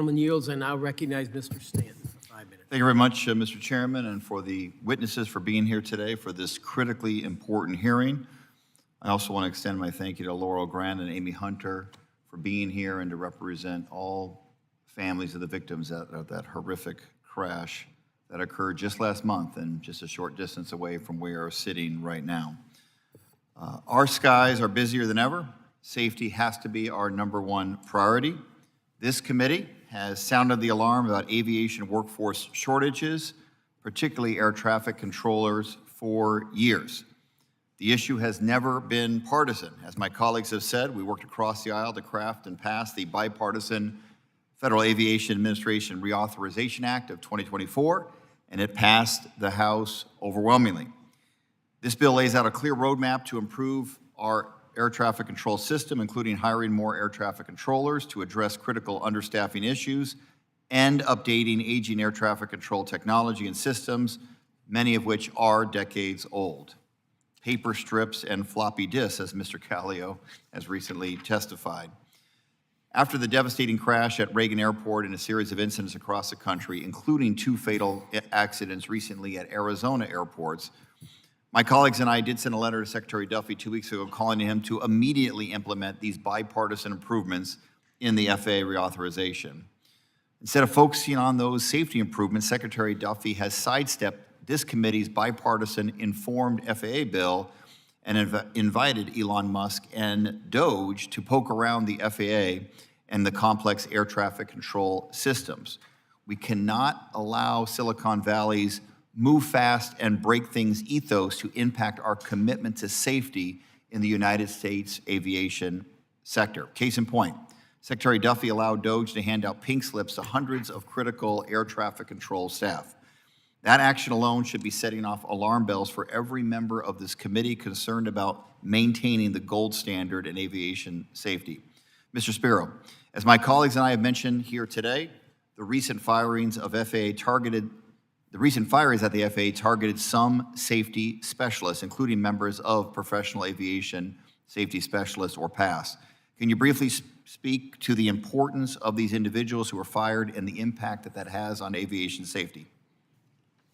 Gentleman yields, and I recognize Mr. Stanton for 5 minutes. Thank you very much, Mr. Chairman, and for the witnesses for being here today for this critically important hearing. I also want to extend my thank you to Laurel Grant and Amy Hunter for being here and to represent all families of the victims of that horrific crash that occurred just last month and just a short distance away from where we are sitting right now. Our skies are busier than ever. Safety has to be our #1 priority. This committee has sounded the alarm about aviation workforce shortages, particularly air traffic controllers, for years. The issue has never been partisan. As my colleagues have said, we worked across the aisle to craft and pass the bipartisan Federal Aviation Administration Reauthorization Act of 2024, and it passed the House overwhelmingly. This bill lays out a clear roadmap to improve our air traffic control system, including hiring more air traffic controllers to address critical understaffing issues and updating aging air traffic control technology and systems, many of which are decades old. Paper strips and floppy disks, as Mr. Callio has recently testified. After the devastating crash at Reagan Airport and a series of incidents across the country, including 2 fatal accidents recently at Arizona airports, my colleagues and I did send a letter to Secretary Duffy 2 weeks ago calling to him to immediately implement these bipartisan improvements in the FAA reauthorization. Instead of focusing on those safety improvements, Secretary Duffy has sidestepped this committee's bipartisan informed FAA bill and invited Elon Musk and DOGE to poke around the FAA and the complex air traffic control systems. We cannot allow Silicon Valley's move fast and break things ethos to impact our commitment to safety in the United States aviation sector. Case in point, Secretary Duffy allowed DOGE to hand out pink slips to hundreds of critical air traffic control staff. That action alone should be setting off alarm bells for every member of this committee concerned about maintaining the gold standard in aviation safety. Mr. Spiro, as my colleagues and I have mentioned here today, the recent firings at the FAA targeted some safety specialists, including members of Professional Aviation Safety Specialists, or PAS. Can you briefly speak to the importance of these individuals who were fired and the impact that that has on aviation safety?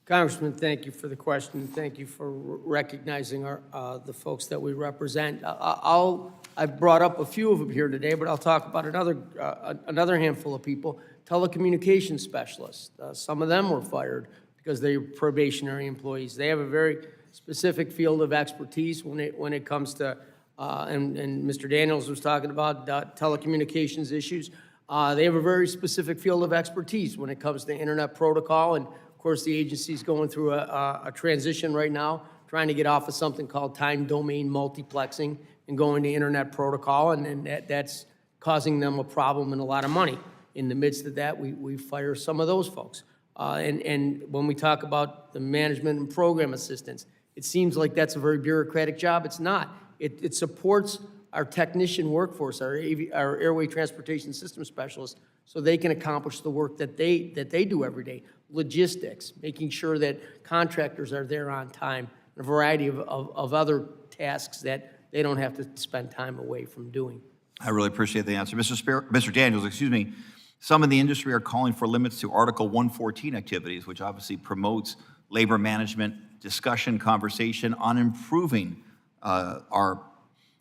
Congressman, thank you for the question. Thank you for recognizing the folks that we represent. I've brought up a few of them here today, but I'll talk about another handful of people. Telecommunications specialists. Some of them were fired because they're probationary employees. They have a very specific field of expertise when it comes to, and Mr. Daniels was talking about telecommunications issues. They have a very specific field of expertise when it comes to internet protocol, and of course the agency's going through a transition right now, trying to get off of something called time domain multiplexing and going to internet protocol, and that's causing them a problem and a lot of money. In the midst of that, we fire some of those folks. And when we talk about the management and program assistance, it seems like that's a very bureaucratic job. It's not. It supports our technician workforce, our airway transportation system specialists, so they can accomplish the work that they do every day. Logistics, making sure that contractors are there on time, and a variety of other tasks that they don't have to spend time away from doing. I really appreciate the answer. Mr. Daniels, excuse me. Some in the industry are calling for limits to Article 114 activities, which obviously promotes labor management, discussion, conversation on improving our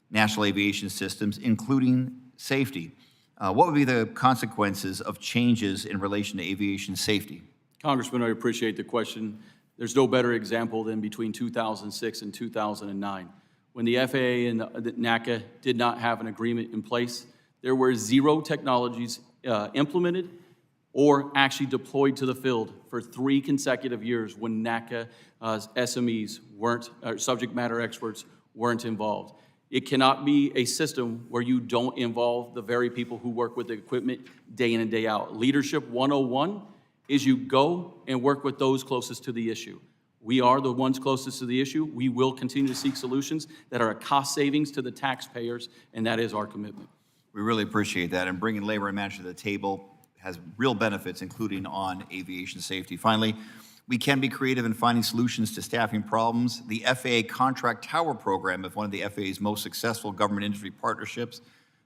national aviation systems, including safety. What would be the consequences of changes in relation to aviation safety? Congressman, I appreciate the question. There's no better example than between 2006 and 2009. When the FAA and the NACA did not have an agreement in place, there were 0 technologies implemented or actually deployed to the field for 3 consecutive years when NACA SMEs weren't, subject matter experts weren't involved. It cannot be a system where you don't involve the very people who work with the equipment day in and day out. Leadership 101 is you go and work with those closest to the issue. We are the ones closest to the issue. We will continue to seek solutions that are a cost savings to the taxpayers, and that is our commitment. We really appreciate that, and bringing labor and management to the table has real benefits, including on aviation safety. Finally, we can be creative in finding solutions to staffing problems. The FAA Contract Tower Program is one of the FAA's most successful government industry partnerships.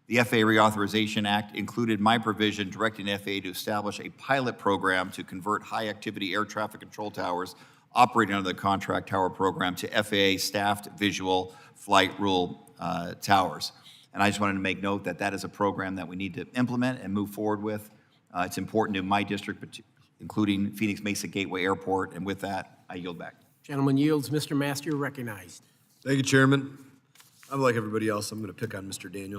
The FAA Reauthorization Act included my provision directing FAA to establish a pilot program to convert high-activity air traffic control towers operating under the contract tower program to FAA-staffed visual flight rule towers. And I just wanted to make note that that is a program that we need to implement and move forward with. It's important to my district, including Phoenix Mesa Gateway Airport, and with that, I yield back. Gentleman yields. Mr. Master, recognized. Thank you, Chairman. I'm like everybody else, I'm going to pick on Mr. Daniels.